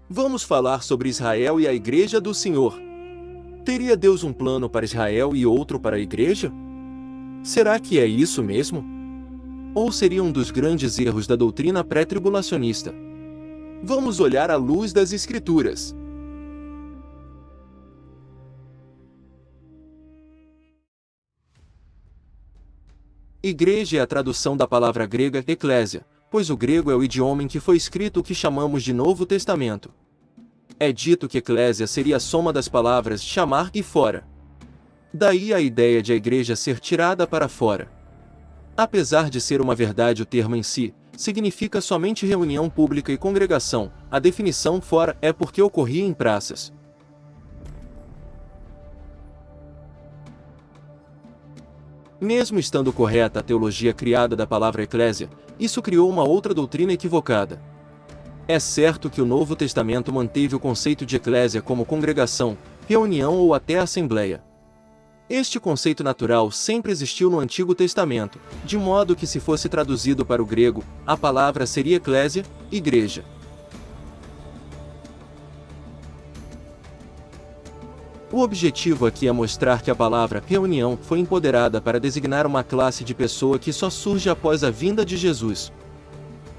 Vamos falar sobre Israel e a Igreja do Senhor. Teria Deus um plano para Israel e outro para a Igreja? Será que é isso mesmo? Ou seria um dos grandes erros da doutrina pré-tribulacionista? Vamos olhar à luz das Escrituras. Igreja é a tradução da palavra grega eclésia, pois o grego é o idioma em que foi escrito o que chamamos de Novo Testamento. É dito que eclésia seria a soma das palavras chamar e fora. Daí a ideia de a igreja ser tirada para fora. Apesar de ser uma verdade o termo em si, significa somente reunião pública e congregação, a definição fora é porque ocorria em praças. Mesmo estando correta a teologia criada da palavra eclésia, isso criou uma outra doutrina equivocada. É certo que o Novo Testamento manteve o conceito de eclésia como congregação, reunião ou até assembleia. Este conceito natural sempre existiu no Antigo Testamento, de modo que se fosse traduzido para o grego, a palavra seria eclésia, igreja. O objetivo aqui é mostrar que a palavra reunião foi empoderada para designar uma classe de pessoa que só surge após a vinda de Jesus.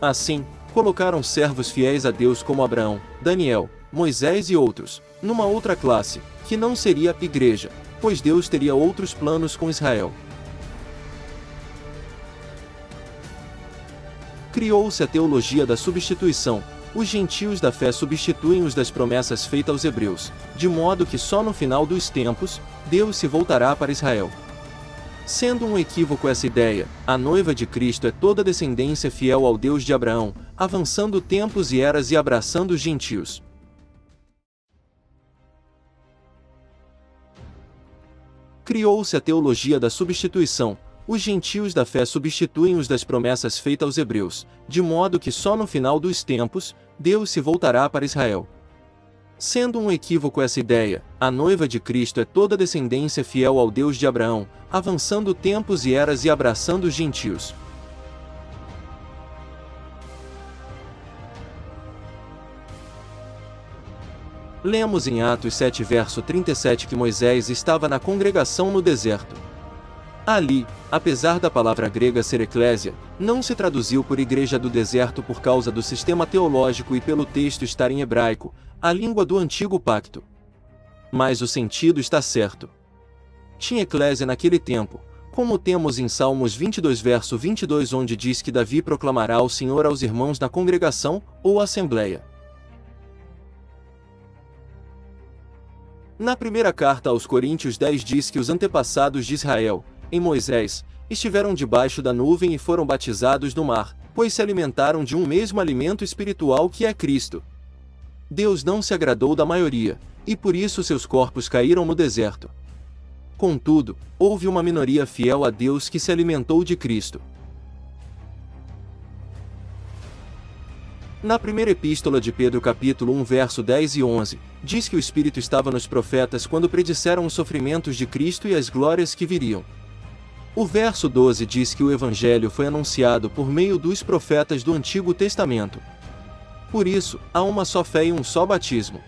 Assim, colocaram servos fiéis a Deus como Abraão, Daniel, Moisés e outros, numa outra classe, que não seria igreja, pois Deus teria outros planos com Israel. Criou-se a teologia da substituição. Os gentios da fé substituem os das promessas feitas aos hebreus, de modo que só no final dos tempos, Deus se voltará para Israel. Sendo um equívoco essa ideia, a noiva de Cristo é toda a descendência fiel ao Deus de Abraão, avançando tempos e eras e abraçando os gentios. Criou-se a teologia da substituição. Os gentios da fé substituem os das promessas feitas aos hebreus, de modo que só no final dos tempos, Deus se voltará para Israel. Sendo um equívoco essa ideia, a noiva de Cristo é toda a descendência fiel ao Deus de Abraão, avançando tempos e eras e abraçando os gentios. Lemos em Atos 7 verso 37 que Moisés estava na congregação no deserto. Ali, apesar da palavra grega ser eclésia, não se traduziu por igreja do deserto por causa do sistema teológico e pelo texto estar em hebraico, a língua do antigo pacto. Mas o sentido está certo. Tinha eclésia naquele tempo, como temos em Salmos 22 verso 22 onde diz que Davi proclamará ao Senhor aos irmãos na congregação, ou assembleia. Na primeira carta aos Coríntios 10 diz que os antepassados de Israel, em Moisés, estiveram debaixo da nuvem e foram batizados no mar, pois se alimentaram de um mesmo alimento espiritual que é Cristo. Deus não se agradou da maioria, e por isso seus corpos caíram no deserto. Contudo, houve uma minoria fiel a Deus que se alimentou de Cristo. Na primeira epístola de Pedro capítulo 1 verso 10 e 11, diz que o Espírito estava nos profetas quando predisseram os sofrimentos de Cristo e as glórias que viriam. O verso 12 diz que o Evangelho foi anunciado por meio dos profetas do Antigo Testamento. Por isso, há uma só fé e um só batismo.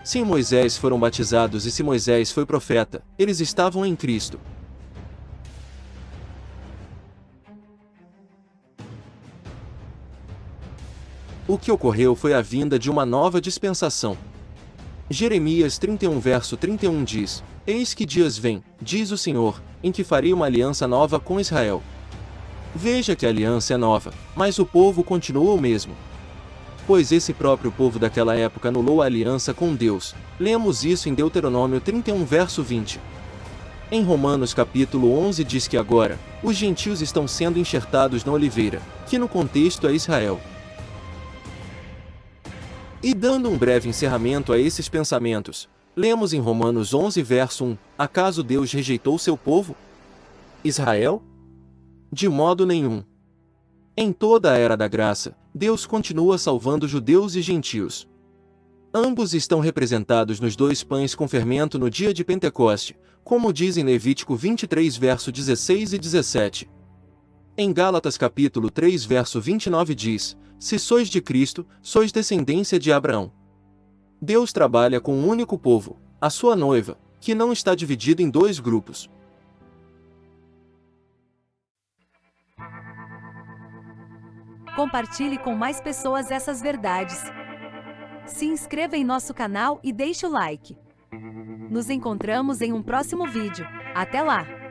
Se em Moisés foram batizados e se Moisés foi profeta, eles estavam em Cristo. O que ocorreu foi a vinda de uma nova dispensação. Jeremias 31 verso 31 diz: Eis que dias vêm, diz o Senhor, em que farei uma aliança nova com Israel. Veja que a aliança é nova, mas o povo continua o mesmo. Pois esse próprio povo daquela época anulou a aliança com Deus. Lemos isso em Deuteronômio 31 verso 20. Em Romanos capítulo 11 diz que agora, os gentios estão sendo enxertados na oliveira, que no contexto é Israel. E dando um breve encerramento a esses pensamentos, lemos em Romanos 11 verso 1, acaso Deus rejeitou seu povo? Israel? De modo nenhum. Em toda a era da graça, Deus continua salvando judeus e gentios. Ambos estão representados nos dois pães com fermento no dia de Pentecoste, como diz em Levítico 23 verso 16 e 17. Em Gálatas capítulo 3 verso 29 diz: Se sois de Cristo, sois descendência de Abraão, Deus trabalha com um único povo, a sua noiva, que não está dividido em dois grupos. Compartilhe com mais pessoas essas verdades. Se inscreva em nosso canal e deixe o like. Nos encontramos em um próximo vídeo. Até lá!